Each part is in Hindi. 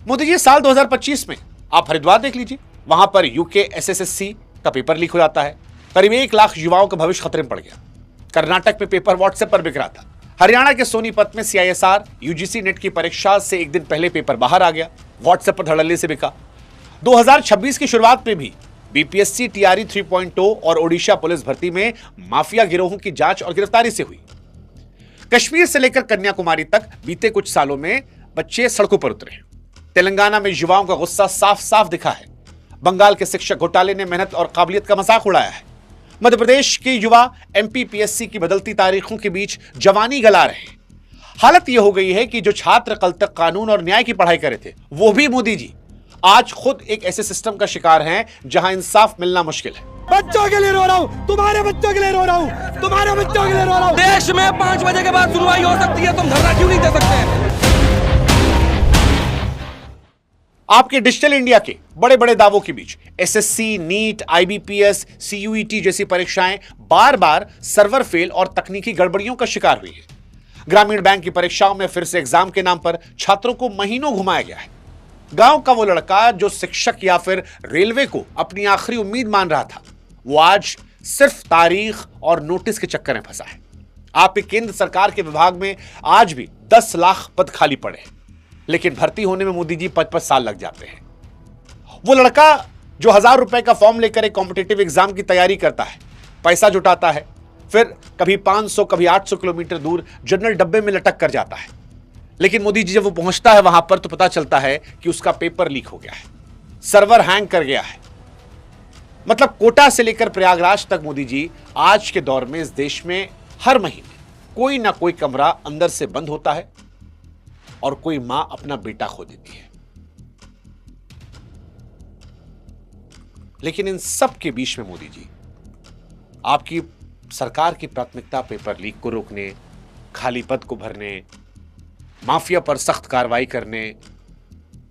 मोदी जी, साल 2025 में आप हरिद्वार देख लीजिए, वहां पर यूके एसएससी का पेपर लीक हो जाता है। करीब 1 लाख युवाओं का भविष्य खतरे में पड़ गया। कर्नाटक में पेपर व्हाट्सएप पर बिक रहा था। हरियाणा के सोनीपत में सीआईएसआर यूजीसी नेट की परीक्षा से एक दिन पहले पेपर बाहर आ गया, व्हाट्सएप पर धड़ल्ले से बिका। 2026 की शुरुआत में भी बीपीएससी टीआरई 3.0 और ओडिशा पुलिस भर्ती में माफिया गिरोहों की जांच और गिरफ्तारी से हुई। कश्मीर से लेकर कन्याकुमारी तक बीते कुछ सालों में बच्चे सड़कों पर उतरे। तेलंगाना में युवाओं का गुस्सा साफ साफ दिखा है। बंगाल के शिक्षक घोटाले ने मेहनत और काबिलियत का मजाक उड़ाया है। मध्य प्रदेश के युवा एमपीपीएससी की बदलती तारीखों के बीच जवानी गला रहे हैं। हालत यह हो गई है कि जो छात्र कल तक कानून और न्याय की पढ़ाई कर रहे थे, वो भी मोदी जी आज खुद एक ऐसे सिस्टम का शिकार हैं जहां इंसाफ मिलना मुश्किल है। बच्चों के लिए रो रहा हूं, तुम्हारे बच्चों के लिए रो रहा हूं, तुम्हारे बच्चों के लिए रो रहा हूं। देश में 5 बजे के बाद सुनवाई हो सकती है, तुम धरना क्यों नहीं दे सकते? आपके डिजिटल इंडिया के बड़े बड़े दावों के बीच एसएससी, नीट, आईबीपीएस, सीयूईटी जैसी परीक्षाएं बार बार सर्वर फेल और तकनीकी गड़बड़ियों का शिकार हुई है। ग्रामीण बैंक की परीक्षाओं में फिर से एग्जाम के नाम पर छात्रों को महीनों घुमाया गया है। गांव का वो लड़का जो शिक्षक या फिर रेलवे को अपनी आखिरी उम्मीद मान रहा था, वो आज सिर्फ तारीख और नोटिस के चक्कर में फंसा है। आपके केंद्र सरकार के विभाग में आज भी 10 लाख पद खाली पड़े हैं, लेकिन भर्ती होने में मोदी जी 5-5 साल लग जाते हैं। वो लड़का जो 1000 रुपए का फॉर्म लेकर एक कॉम्पिटिटिव एग्जाम की तैयारी करता है, पैसा जुटाता है, फिर कभी 500 कभी 800 किलोमीटर दूर जनरल डब्बे में लटक कर जाता है, लेकिन मोदी जी जब वो पहुंचता है वहां पर तो पता चलता है कि उसका पेपर लीक हो गया है, सर्वर हैंग कर गया है। मतलब कोटा से लेकर प्रयागराज तक मोदी जी आज के दौर में इस देश में हर महीने कोई ना कोई कमरा अंदर से बंद होता है और कोई मां अपना बेटा खो देती है। लेकिन इन सब के बीच में मोदी जी, आपकी सरकार की प्राथमिकता पेपर लीक को रोकने, खाली पद को भरने, माफिया पर सख्त कार्रवाई करने,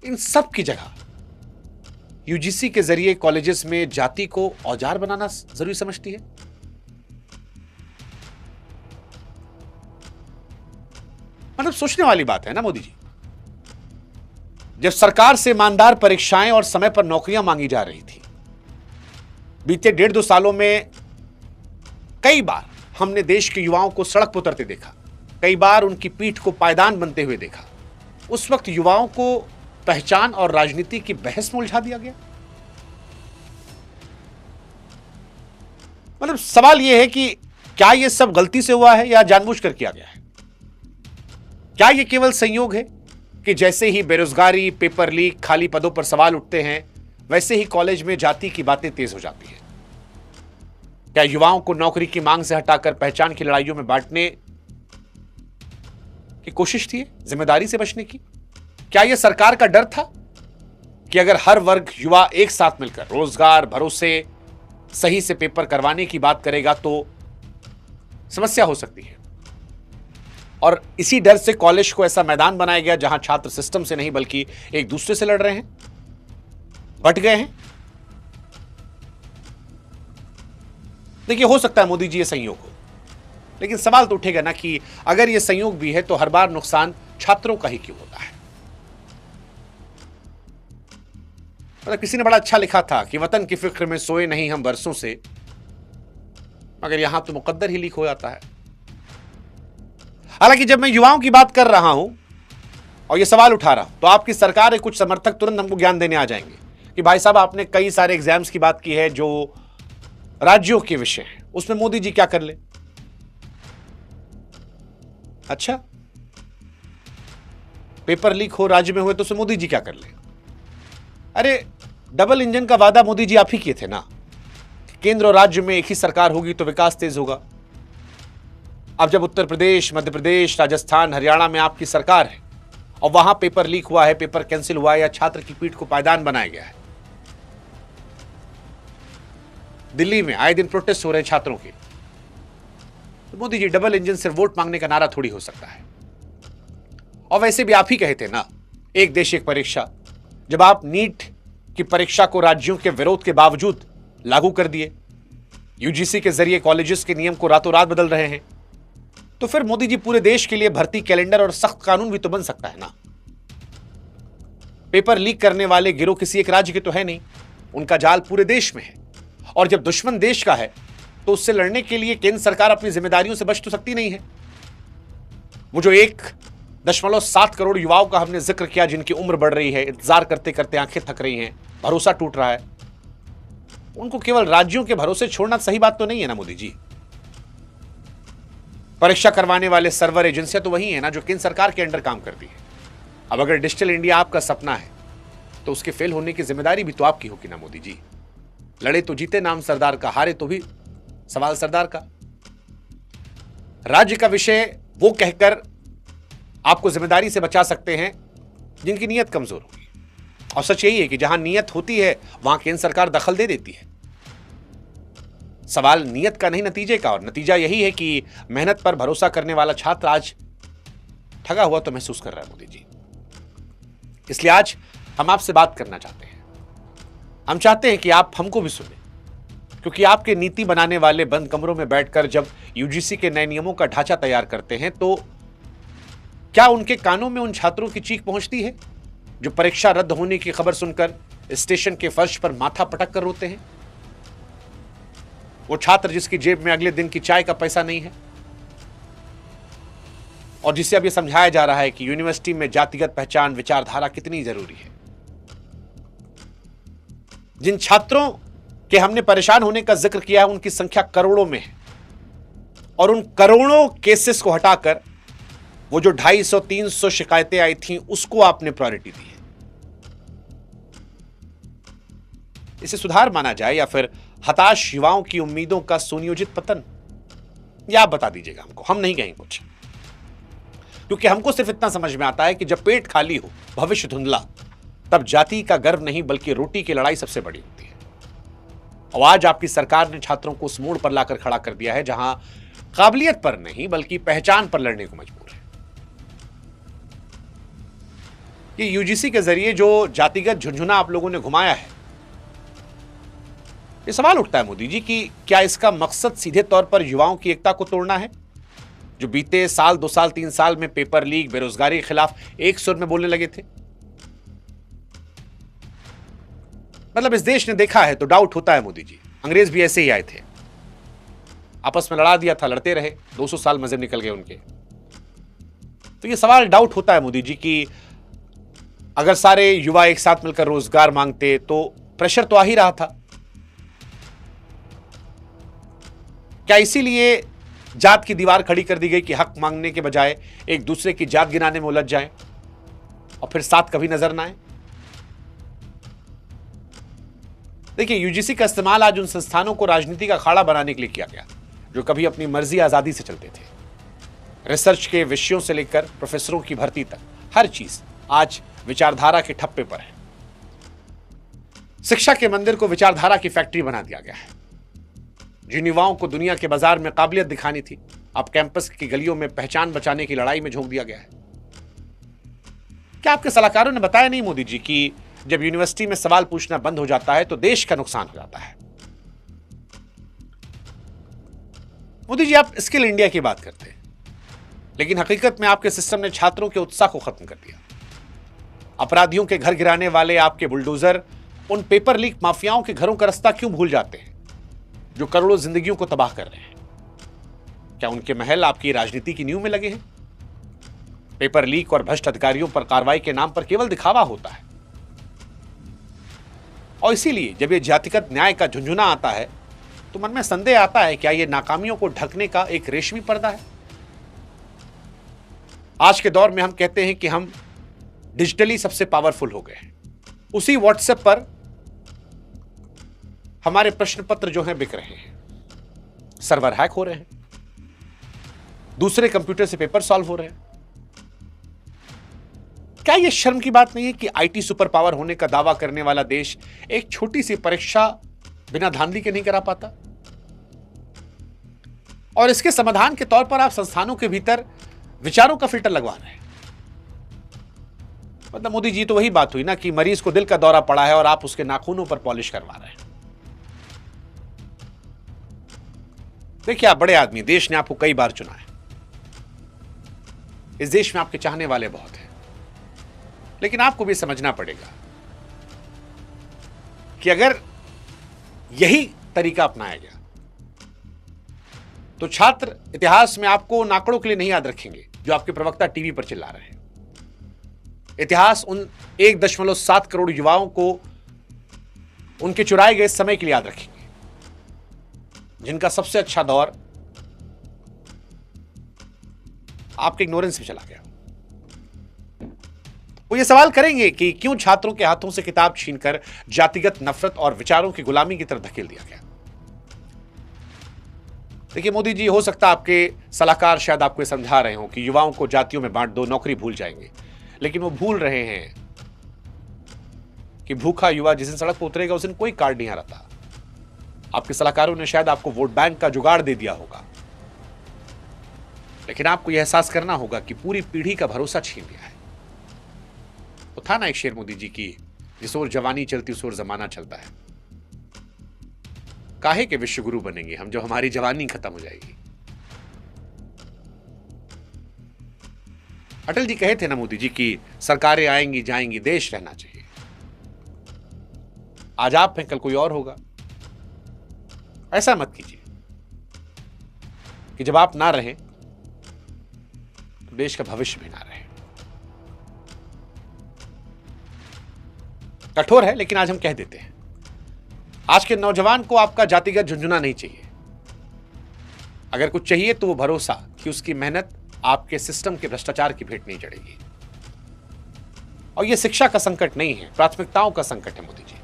इन सब की जगह यूजीसी के जरिए कॉलेजेस में जाति को औजार बनाना जरूरी समझती है। मतलब सोचने वाली बात है ना मोदी जी। जब सरकार से ईमानदार परीक्षाएं और समय पर नौकरियां मांगी जा रही थी, बीते 1.5-2 सालों में कई बार हमने देश के युवाओं को सड़क पर उतरते देखा, कई बार उनकी पीठ को पायदान बनते हुए देखा। उस वक्त युवाओं को पहचान और राजनीति की बहस में उलझा दिया गया। मतलब सवाल यह है कि क्या यह सब गलती से हुआ है या जानबूझकर किया गया है? क्या यह केवल संयोग है कि जैसे ही बेरोजगारी, पेपर लीक, खाली पदों पर सवाल उठते हैं, वैसे ही कॉलेज में जाति की बातें तेज हो जाती है? क्या युवाओं को नौकरी की मांग से हटाकर पहचान की लड़ाइयों में बांटने की कोशिश थी, जिम्मेदारी से बचने की? क्या यह सरकार का डर था कि अगर हर वर्ग युवा एक साथ मिलकर रोजगार, भरोसे, सही से पेपर करवाने की बात करेगा तो समस्या हो सकती है? और इसी डर से कॉलेज को ऐसा मैदान बनाया गया जहां छात्र सिस्टम से नहीं बल्कि एक दूसरे से लड़ रहे हैं, बट गए हैं। देखिए, हो सकता है मोदी जी ये संयोग हो, लेकिन सवाल तो उठेगा ना कि अगर ये संयोग भी है तो हर बार नुकसान छात्रों का ही क्यों होता है? मतलब किसी ने बड़ा अच्छा लिखा था कि वतन की फिक्र में सोए नहीं हम बरसों से, मगर यहां तो मुकद्दर ही लीक हो जाता है। हालांकि जब मैं युवाओं की बात कर रहा हूं और यह सवाल उठा रहा हूं तो आपकी सरकार के कुछ समर्थक तुरंत हमको ज्ञान देने आ जाएंगे कि भाई साहब, आपने कई सारे एग्जाम्स की बात की है जो राज्यों के विषय हैं, उसमें मोदी जी क्या कर ले? अच्छा, पेपर लीक हो राज्य में हुए तो उसमें मोदी जी क्या कर ले? अरे, डबल इंजन का वादा मोदी जी आप ही किए थे ना। केंद्र और राज्य में एक ही सरकार होगी तो विकास तेज होगा। अब जब उत्तर प्रदेश, मध्य प्रदेश, राजस्थान, हरियाणा में आपकी सरकार है और वहां पेपर लीक हुआ है, पेपर कैंसिल हुआ है या छात्र की पीठ को पायदान बनाया गया है, दिल्ली में आए दिन प्रोटेस्ट हो रहे हैं छात्रों के, तो मोदी जी डबल इंजन से वोट मांगने का नारा थोड़ी हो सकता है। और वैसे भी आप ही कहे थे ना, एक देश एक परीक्षा। जब आप नीट की परीक्षा को राज्यों के विरोध के बावजूद लागू कर दिए, यूजीसी के जरिए कॉलेजेस के नियम को रातों रात बदल रहे हैं, तो फिर मोदी जी पूरे देश के लिए भर्ती कैलेंडर और सख्त कानून भी तो बन सकता है ना। पेपर लीक करने वाले गिरोह किसी एक राज्य के तो है नहीं, उनका जाल पूरे देश में है। और जब दुश्मन देश का है तो उससे लड़ने के लिए केंद्र सरकार अपनी जिम्मेदारियों से बच तो सकती नहीं है। वो जो 1.7 करोड़ युवाओं का हमने जिक्र किया, जिनकी उम्र बढ़ रही है, इंतजार करते करते आंखें थक रही हैं, भरोसा टूट रहा है, उनको केवल राज्यों के भरोसे छोड़ना सही बात तो नहीं है ना मोदी जी। परीक्षा करवाने वाले सर्वर एजेंसियां तो वही है ना जो केंद्र सरकार के अंडर काम करती है। अब अगर डिजिटल इंडिया आपका सपना है तो उसके फेल होने की जिम्मेदारी भी तो आपकी होगी ना मोदी जी। लड़े तो जीते नाम सरदार का, हारे तो भी सवाल सरदार का। राज्य का विषय वो कहकर आपको जिम्मेदारी से बचा सकते हैं जिनकी नीयत कमजोर होगी। और सच यही है कि जहां नीयत होती है वहां केंद्र सरकार दखल दे देती है। सवाल नीयत का नहीं, नतीजे का। और नतीजा यही है कि मेहनत पर भरोसा करने वाला छात्र आज ठगा हुआ तो महसूस कर रहा है मोदी जी। इसलिए आज हम आपसे बात करना चाहते हैं। हम चाहते हैं कि आप हमको भी सुने, क्योंकि आपके नीति बनाने वाले बंद कमरों में बैठकर जब यूजीसी के नए नियमों का ढांचा तैयार करते हैं तो क्या उनके कानों में उन छात्रों की चीख पहुंचती है जो परीक्षा रद्द होने की खबर सुनकर स्टेशन के फर्श पर माथा पटक कर रोते हैं? वो छात्र जिसकी जेब में अगले दिन की चाय का पैसा नहीं है और जिसे अब यह समझाया जा रहा है कि यूनिवर्सिटी में जातिगत पहचान, विचारधारा कितनी जरूरी है। जिन छात्रों के हमने परेशान होने का जिक्र किया है उनकी संख्या करोड़ों में है और उन करोड़ों केसेस को हटाकर वो जो 250-300 शिकायतें आई थीं उसको आपने प्रायोरिटी दी है। इसे सुधार माना जाए या फिर हताश युवाओं की उम्मीदों का सुनियोजित पतन, या आप बता दीजिएगा हमको, हम नहीं कहेंगे कुछ। क्योंकि हमको सिर्फ इतना समझ में आता है कि जब पेट खाली हो, भविष्य धुंधला, तब जाति का गर्व नहीं बल्कि रोटी की लड़ाई सबसे बड़ी होती है। और आज आपकी सरकार ने छात्रों को उस मोड़ पर लाकर खड़ा कर दिया है जहां काबिलियत पर नहीं बल्कि पहचान पर लड़ने को मजबूर है। ये यूजीसी के जरिए जो जातिगत झुंझुना आप लोगों ने घुमाया है, ये सवाल उठता है मोदी जी कि क्या इसका मकसद सीधे तौर पर युवाओं की एकता को तोड़ना है, जो बीते साल, 2 साल, 3 साल में पेपर लीक, बेरोजगारी के खिलाफ एक सुर में बोलने लगे थे? मतलब इस देश ने देखा है तो डाउट होता है मोदी जी। अंग्रेज भी ऐसे ही आए थे, आपस में लड़ा दिया था, लड़ते रहे, 200 साल मजे निकल गए उनके। तो ये सवाल डाउट होता है मोदी जी कि अगर सारे युवा एक साथ मिलकर रोजगार मांगते तो प्रेशर तो आ ही रहा था। क्या इसीलिए जात की दीवार खड़ी कर दी गई कि हक मांगने के बजाय एक दूसरे की जात गिनाने में उलझ जाएं और फिर साथ कभी नजर ना आए? देखिए, यूजीसी का इस्तेमाल आज उन संस्थानों को राजनीति का अखाड़ा बनाने के लिए किया गया जो कभी अपनी मर्जी, आजादी से चलते थे। रिसर्च के विषयों से लेकर प्रोफेसरों की भर्ती तक हर चीज आज विचारधारा के ठप्पे पर है। शिक्षा के मंदिर को विचारधारा की फैक्ट्री बना दिया गया है। जिन युवाओं को दुनिया के बाजार में काबिलियत दिखानी थी, अब कैंपस की गलियों में पहचान बचाने की लड़ाई में झोंक दिया गया है। क्या आपके सलाहकारों ने बताया नहीं मोदी जी कि जब यूनिवर्सिटी में सवाल पूछना बंद हो जाता है तो देश का नुकसान हो जाता है? मोदी जी, आप स्किल इंडिया की बात करते हैं, लेकिन हकीकत में आपके सिस्टम ने छात्रों के उत्साह को खत्म कर दिया। अपराधियों के घर गिराने वाले आपके बुलडोजर उन पेपर लीक माफियाओं के घरों का रास्ता क्यों भूल जाते हैं जो करोड़ों जिंदगियों को तबाह कर रहे हैं? क्या उनके महल आपकी राजनीति की नींव में लगे हैं? पेपर लीक और भ्रष्ट अधिकारियों पर कार्रवाई के नाम पर केवल दिखावा होता है। और इसीलिए जब यह जातिगत न्याय का झुंझुना आता है तो मन में संदेह आता है, क्या यह नाकामियों को ढकने का एक रेशमी पर्दा है? आज के दौर में हम कहते हैं कि हम डिजिटली सबसे पावरफुल हो गए हैं। उसी व्हाट्सएप पर हमारे प्रश्न पत्र जो हैं बिक रहे हैं, सर्वर हैक हो रहे हैं, दूसरे कंप्यूटर से पेपर सॉल्व हो रहे हैं। क्या यह शर्म की बात नहीं है कि आईटी सुपर पावर होने का दावा करने वाला देश एक छोटी सी परीक्षा बिना धांधली के नहीं करा पाता? और इसके समाधान के तौर पर आप संस्थानों के भीतर विचारों का फिल्टर लगवा रहे हैं। मतलब मोदी जी, तो वही बात हुई ना कि मरीज को दिल का दौरा पड़ा है और आप उसके नाखूनों पर पॉलिश करवा रहे हैं। देखिए, आप बड़े आदमी, देश ने आपको कई बार चुना है। इस देश में आपके चाहने वाले बहुत हैं। लेकिन आपको भी समझना पड़ेगा कि अगर यही तरीका अपनाया गया तो छात्र इतिहास में आपको उन आंकड़ों के लिए नहीं याद रखेंगे जो आपके प्रवक्ता टीवी पर चिल्ला रहे हैं। इतिहास उन 1.7 करोड़ युवाओं को उनके चुराए गए समय के लिए याद रखेंगे, जिनका सबसे अच्छा दौर आपके इग्नोरेंस में चला गया। वो ये सवाल करेंगे कि क्यों छात्रों के हाथों से किताब छीनकर जातिगत नफरत और विचारों की गुलामी की तरफ धकेल दिया गया। देखिए मोदी जी, हो सकता है आपके सलाहकार शायद आपको समझा रहे हो कि युवाओं को जातियों में बांट दो, नौकरी भूल जाएंगे, लेकिन वो भूल रहे हैं कि भूखा युवा जिस दिन सड़क पर उतरेगा उस दिन कोई कार्ड नहीं आ रहा था। आपके सलाहकारों ने शायद आपको वोट बैंक का जुगाड़ दे दिया होगा, लेकिन आपको यह एहसास करना होगा कि पूरी पीढ़ी का भरोसा छीन लिया है। वो था ना एक शेर मोदी जी की, जिस ओर जवानी चलती उस ओर जमाना चलता है। काहे के विश्व गुरु बनेंगे हम जब हमारी जवानी खत्म हो जाएगी। अटल जी कहे थे ना मोदी जी की सरकारें आएंगी जाएंगी, देश रहना चाहिए। आज आप हैं, कल कोई और होगा। ऐसा मत कीजिए कि जब आप ना रहें तो देश का भविष्य भी ना रहे। कठोर है लेकिन आज हम कह देते हैं, आज के नौजवान को आपका जातिगत झुंझुना नहीं चाहिए। अगर कुछ चाहिए तो वो भरोसा कि उसकी मेहनत आपके सिस्टम के भ्रष्टाचार की भेंट नहीं चढ़ेगी। और यह शिक्षा का संकट नहीं है, प्राथमिकताओं का संकट है मोदी जी।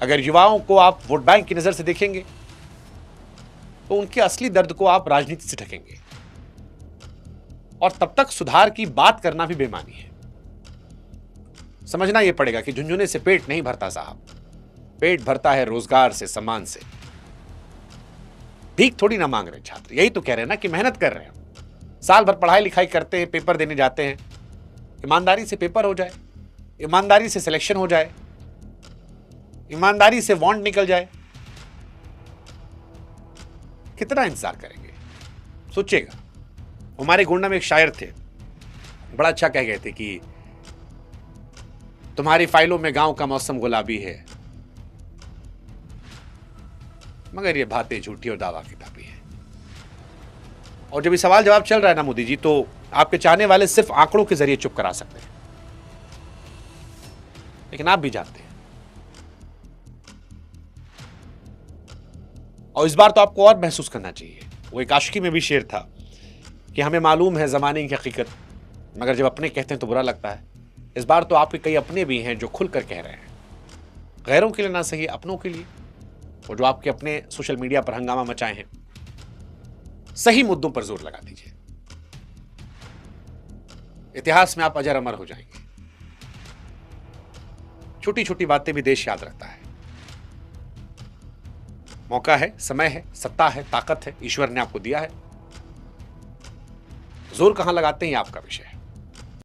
अगर युवाओं को आप वोट बैंक की नजर से देखेंगे तो उनके असली दर्द को आप राजनीति से ढकेंगे, और तब तक सुधार की बात करना भी बेमानी है। समझना यह पड़ेगा कि झुंझुने से पेट नहीं भरता साहब, पेट भरता है रोजगार से, सम्मान से। भीख थोड़ी ना मांग रहे छात्र, यही तो कह रहे हैं ना कि मेहनत कर रहे हैं, साल भर पढ़ाई लिखाई करते हैं, पेपर देने जाते हैं। ईमानदारी से पेपर हो जाए, ईमानदारी से सिलेक्शन हो जाए, ईमानदारी से वांट निकल जाए, कितना इंतजार करेंगे? सोचिएगा। हमारे गोंडा में एक शायर थे, बड़ा अच्छा कह गए थे कि तुम्हारी फाइलों में गांव का मौसम गुलाबी है, मगर ये बातें झूठी और दावा किताबी है। और जब ये सवाल जवाब चल रहा है ना मोदी जी, तो आपके चाहने वाले सिर्फ आंकड़ों के जरिए चुप करा सकते हैं, लेकिन आप भी जानते हैं। और इस बार तो आपको और महसूस करना चाहिए। वो एक आशिकी में भी शेर था कि हमें मालूम है जमाने की हकीकत, मगर जब अपने कहते हैं तो बुरा लगता है। इस बार तो आपके कई अपने भी हैं जो खुलकर कह रहे हैं, गैरों के लिए ना सही, अपनों के लिए, और जो आपके अपने सोशल मीडिया पर हंगामा मचाए हैं। सही मुद्दों पर जोर लगा दीजिए, इतिहास में आप अजर अमर हो जाएंगे। छोटी छोटी बातें भी देश याद रखता है। मौका है, समय है, सत्ता है, ताकत है, ईश्वर ने आपको दिया है। जोर कहां लगाते हैं ये आपका विषय है।